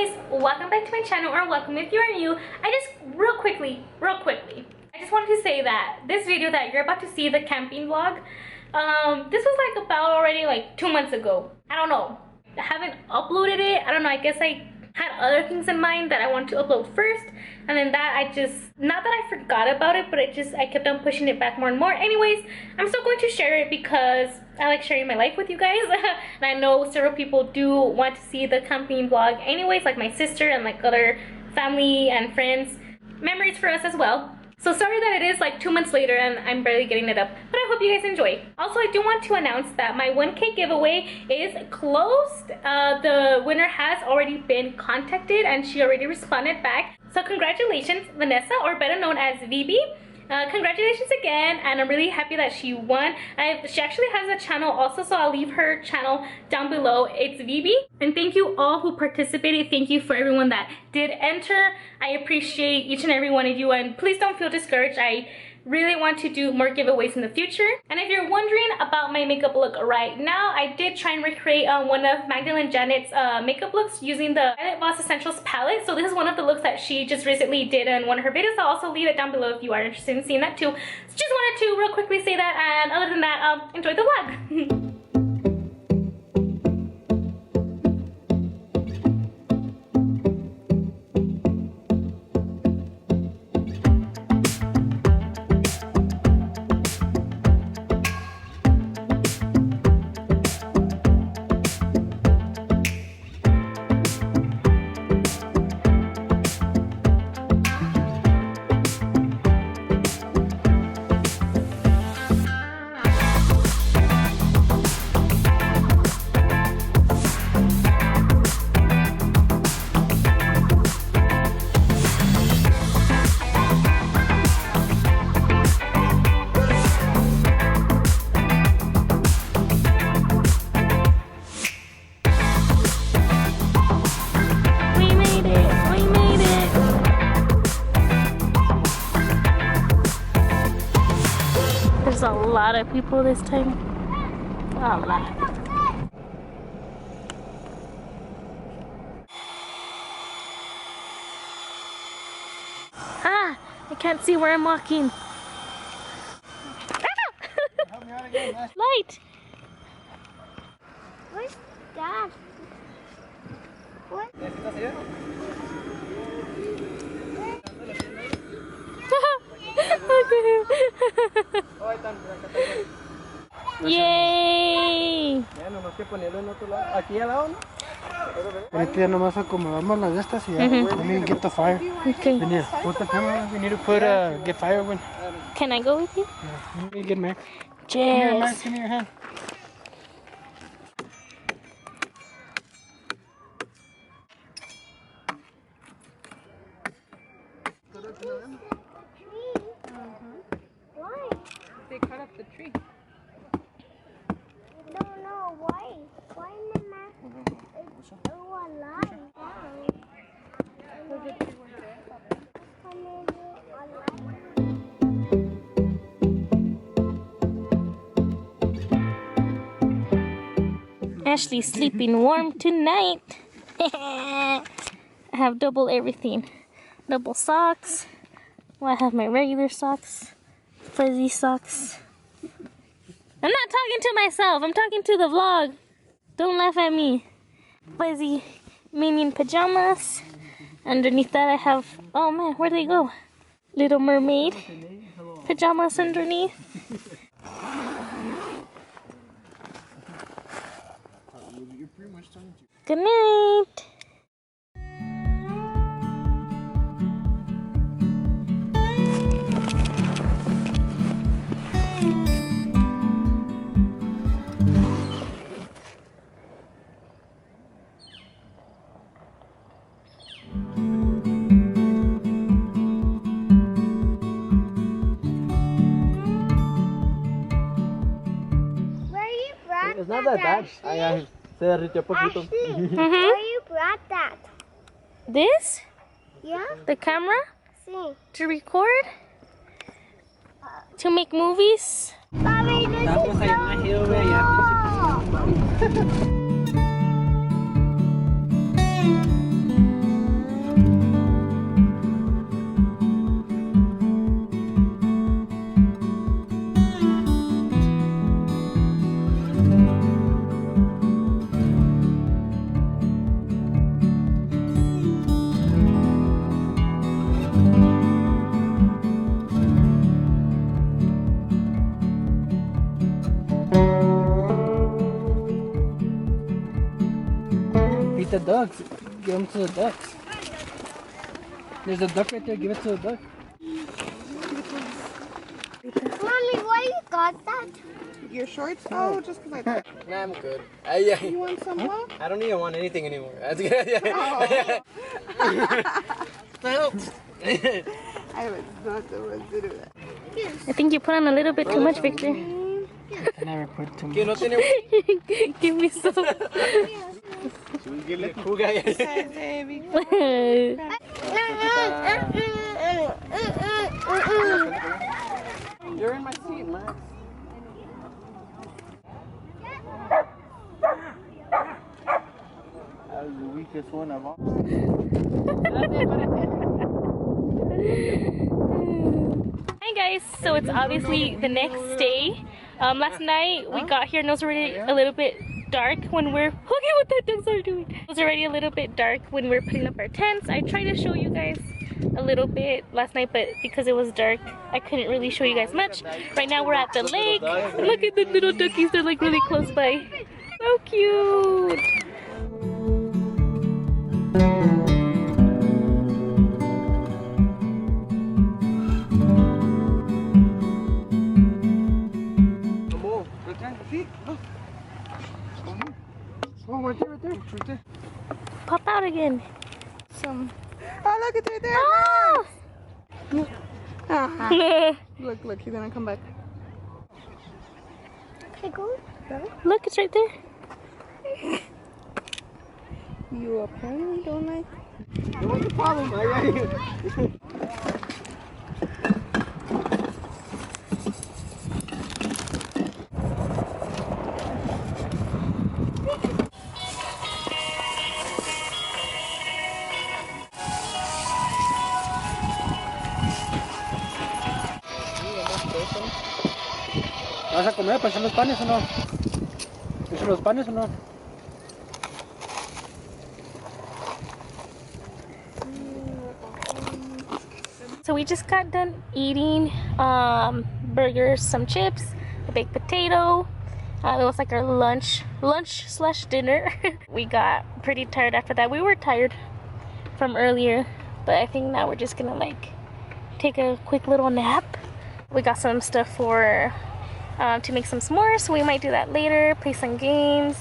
guys, welcome back to my channel, or welcome if you are new. Real quickly, I just wanted to say that this video that you're about to see, the camping vlog, this was like about already like 2 months ago. I don't know, I haven't uploaded it. I don't know, I guess I had other things in mind that I wanted to upload first, and then that I just, not that I forgot about it, but I kept on pushing it back more and more. Anyways, I'm still going to share it because I like sharing my life with you guys. And I know several people do want to see the camping vlog anyways, like my sister and like other family and friends. Memories for us as well. So sorry that it is like 2 months later and I'm barely getting it up, but I hope you guys enjoy. Also, I do want to announce that my 1K giveaway is closed. The winner has already been contacted and she already responded back. So congratulations, Vanessa, or better known as VB. Congratulations again, and I'm really happy that she won. She actually has a channel also, so I'll leave her channel down below. It's VB. And thank you all who participated. Thank you for everyone that did enter. I appreciate each and every one of you, and please don't feel discouraged. I really want to do more giveaways in the future. And if you're wondering about my makeup look right now, I did try and recreate one of Magdalinejanet's makeup looks using the Violet Voss Essentials palette. So this is one of the looks that she just recently did in one of her videos. I'll also leave it down below if you are interested in seeing that too. So just wanted to real quickly say that, and other than that, enjoy the vlog. There's a lot of people this time. A lot. Ah! I can't see where I'm walking. Help me out again, Les. Light! Where's Dad? What? ¿Necesitas ayuda? Oh, ahí están, acá están. Yay! Ya nomás que ponerlo en otro lado. Aquí al lado, ¿no? Ahorita ya nomás acomodamos las de estas y ya. We need to get the fire. Okay. We need to put the camera. We need to put get fire when. Can I go with you? Yeah. You get Max. Come here, Max. Yes. Give me your hand. Why? They cut up the tree. No, why? Why in the map? It's alive down. Ashley's sleeping warm tonight. I have double everything. Double socks. Well, I have my regular socks. Fuzzy socks. I'm not talking to myself. I'm talking to the vlog. Don't laugh at me. Fuzzy minion pajamas. Underneath that I have, oh man, where'd they go? Little Mermaid pajamas underneath. Good night. It's not that bad. Se derritió poquito. Where you brought that? This? Yeah? The camera? Sí. To record? To make movies? Mommy, this Estamos is ahí en la hill, güey, ya. so... ducks. Give them to the ducks. There's a duck right there. Give it to the duck. Mommy, why you got that? Your shorts? Oh, just because I thought. Nah, I'm good. You want some more? I don't even want anything anymore. That's good. I was not the one to do that. I think you put on a little bit too much, Victor. I never put too ¿Qué no much. tiene? Give me some. Baby. You're in my seat, Max. That was the weakest one of all. Hi guys, so it's obviously the next day. Last night we got here and it was already a little bit dark when we're... Look at what the ducks are doing. It was already a little bit dark when we were putting up our tents. I tried to show you guys a little bit last night, but because it was dark, I couldn't really show you guys much. Right now we're at the lake. Look at the little duckies, they're like really close by. So cute. Oh, right there, right there. Pop out again. Oh, look, it's right there. Oh! Ah. Look, he's gonna come back. Look, it's right there. You apparently don't like. What's the problem? ¿Vas a comer? ¿Para echar los panes o no? ¿Echar los panes o no? So we just got done eating burgers, some chips, a baked potato. It was like our lunch slash dinner. We got pretty tired after that. We were tired from earlier, but I think now we're just gonna like take a quick little nap. We got some stuff for to make some s'mores, so we might do that later, play some games.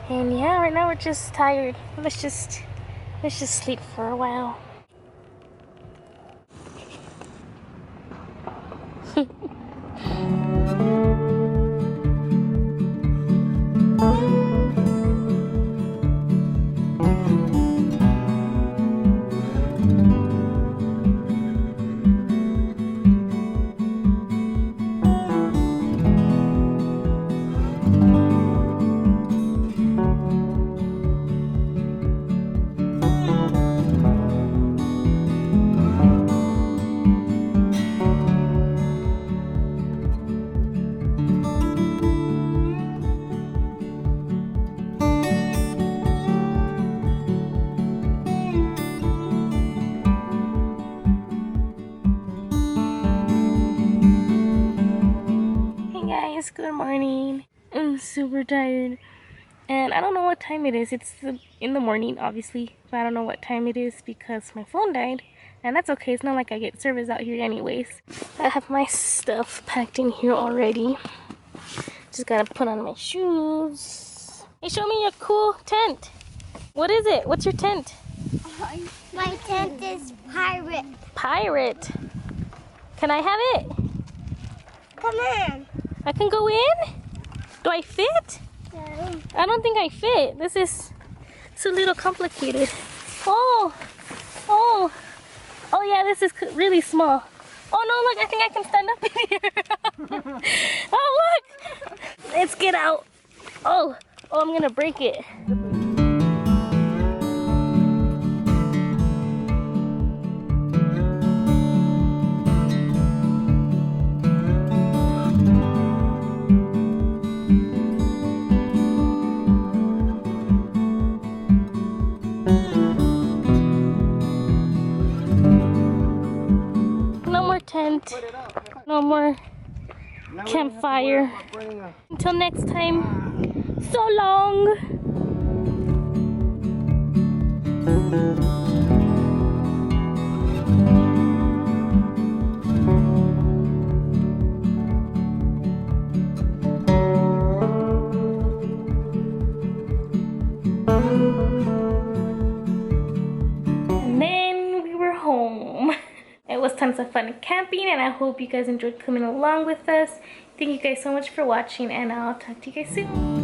And yeah, right now we're just tired. Let's just sleep for a while. Good morning. I'm super tired and I don't know what time it is. It's in the morning obviously, but I don't know what time it is because my phone died, and that's okay. It's not like I get service out here anyways. I have my stuff packed in here already. Just gotta put on my shoes. Hey, show me your cool tent. What is it? What's your tent? My tent is pirate. Pirate. Can I have it? Come on. I can go in? Do I fit? No. I don't think I fit. It's a little complicated. Oh yeah, this is really small. Oh no, look, I think I can stand up in here. Oh look, let's get out. Oh, I'm gonna break it. Tent, no more campfire. Until next time, so long. And then we were home. It was tons of fun camping, and I hope you guys enjoyed coming along with us. Thank you guys so much for watching, and I'll talk to you guys soon.